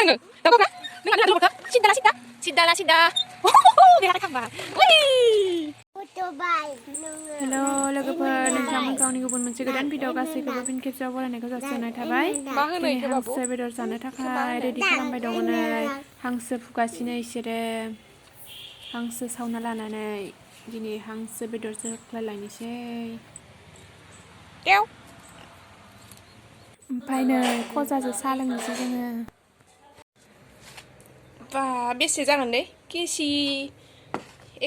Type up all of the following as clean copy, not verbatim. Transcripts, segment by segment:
नोङो दाउखा नों आंनि हादरखौ सिदा बेराय थांबा हेल' लोगोफोर नोंथांमोनखौ आंनि गुबुन मोनसे गोदान भिडिअ गासैखौबो फिन खेबसेयाव बरायनायखौ जासिहरनाय थाबाय दिनै हांसो बेदर जानो थाखाय रेडि खालामबाय दङ नै हांसो फुगासिनो इसोरो हांसो सावना लानानै दिनै हांसो बेदरजों होख्लायलायनोसै ओमफ्राय नै खजाजों साहा लोंनोसै जोङो बा बेसे जागोन दे केजि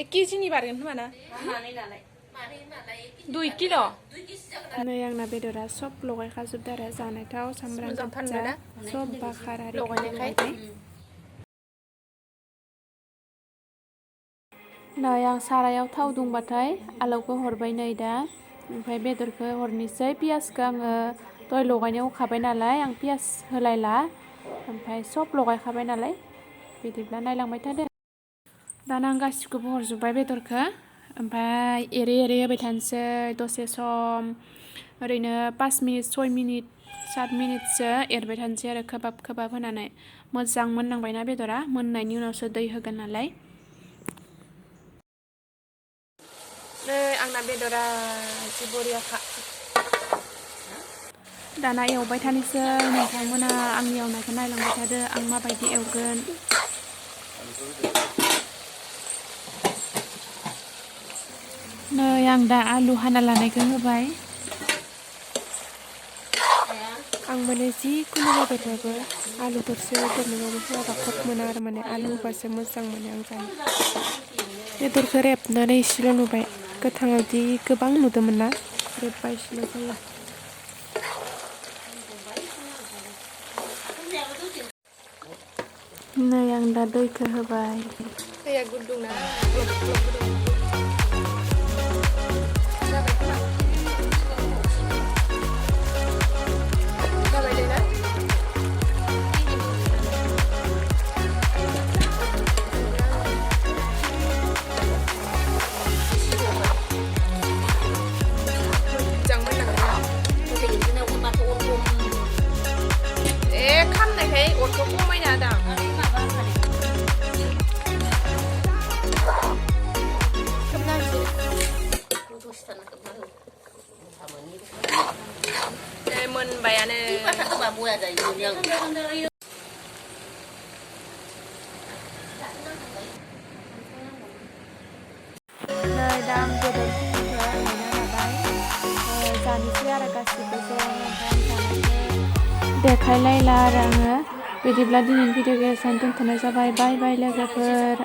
1 केजिनि बारगोन खोमा ना 2 किल' नै आंना बेदरा सब लगायखाजोबदो आरो जानाय थाव सामब्राम गोजा सब बाखार आरि लगायबाय नै आं सारायाव थाव दुंबाथाय आलुखौ हरबाय नै दा ओमफ्राय बेदरखौ हरनोसै पियासखौ आङो दहाय लगायनायाव होखाबाय नालाय आं पियास होलायला ओमफ्राय सब लगायखाबाय नालाय बिदिब्ला नायलांबाय थादो दाना आं गासिखौबो हरजोब्बाय बेदरखौ ओमफ्राय एरै एरै होबाय थानोसै दसे सम ओरैनो 5 मिनिट 6 मिनिट 7 मिनिटसो एरबाय थानोसै आरो खोबहाब होनानै मोजां मोननांबायना बेदरा मोननायनि उनावसो दै होगोन नालाय नै आंना बेदरा जि बरियाखा दाना एवबाय थानोसै नोंथांमोना आंनि एवनायखौ नायलांबाय थादो आं माबायदि एवगोन नै आं दा आलु हाना लानायखौ होबाय आं माने जिखुनु बेदरबाबो आलुफोरसो गोरलैबाबो होआबा खद मोना आरो माने आलु होबासो मोजां मोनो आं जानो बेदरखौ रेबनानै इसेल' नुबाय गोथाङाव जि गोबां नुदोंमोन ना रेबबा इसेल' जायो नै आं दा दैखौ होबाय दैया गुदुं ना ग्लब ग्लब गुदुं जाबाय खोमा जाबाय दे ना मोजां मोननांगोन खामनायखाय अरखौ खमायना दां मोनबायानो नै दा आं बेदरफोरखौ एवना लाबाय जानोसै आरो गासिबो ज' ओमफ्राय जानायखौ देखायलायला आरो आङो बिदिब्ला दिनैनि भिडिअखौ एसेयावनो दोनथ'नाय जाबाय बाय बाय लोगोफोर